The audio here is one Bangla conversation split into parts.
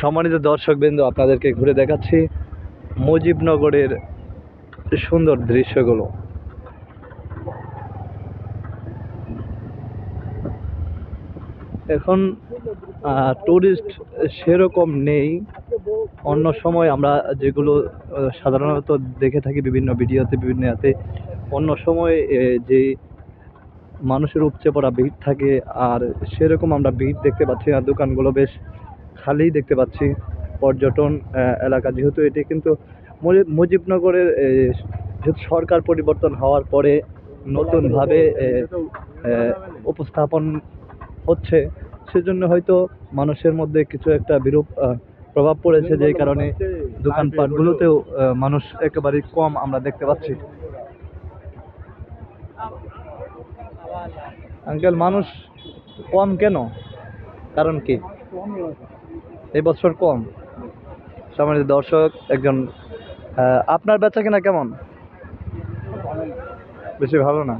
সম্মানিত দর্শকবৃন্দ, আপনাদেরকে ঘুরে দেখাচ্ছি মুজিবনগরের সুন্দর দৃশ্যগুলো। এখন টুরিস্ট সেরকম নেই। অন্য সময় আমরা যেগুলো সাধারণত দেখে থাকি বিভিন্ন ভিডিওতে, বিভিন্ন ইয়াতে, অন্য সময় যে মানুষের উপচে পড়া ভিড় থাকে, আর সেরকম আমরা ভিড় দেখতে পাচ্ছি না। দোকানগুলো বেশ খালি দেখতে পাচ্ছি। পর্যটন এলাকা যেহেতু এটি, কিন্তু মুজিবনগরের যেহেতু সরকার পরিবর্তন হওয়ার পরে নতুনভাবে উপস্থাপন হচ্ছে, সেজন্য হয়তো মানুষের মধ্যে কিছু একটা বিরূপ প্রভাব পড়েছে, যেই কারণে দোকানপাটগুলোতেও মানুষ একেবারেই কম আমরা দেখতে পাচ্ছি। আঙ্কেল, মানুষ কম কেন? কারণ কি এই বছর কম? সম্মানিত দর্শক, একজন আপনার বেচা কিনা কেমন? বেশি ভালো না।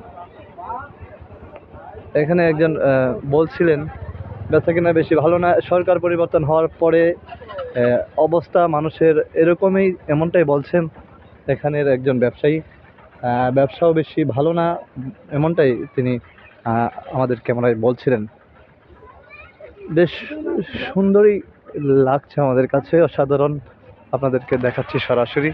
এখানে একজন বলছিলেন বেচা কিনা বেশি ভালো না, সরকার পরিবর্তন হওয়ার পরে অবস্থা মানুষের এরকমই, এমনটাই বলছেন এখানের একজন ব্যবসায়ী। ব্যবসাও বেশি ভালো না, এমনটাই তিনি আমাদের ক্যামেরায় বলছিলেন। বেশ সুন্দরই লাগছে আমাদের কাছে, অসাধারণ। আপনাদেরকে দেখাচ্ছি সরাসরি।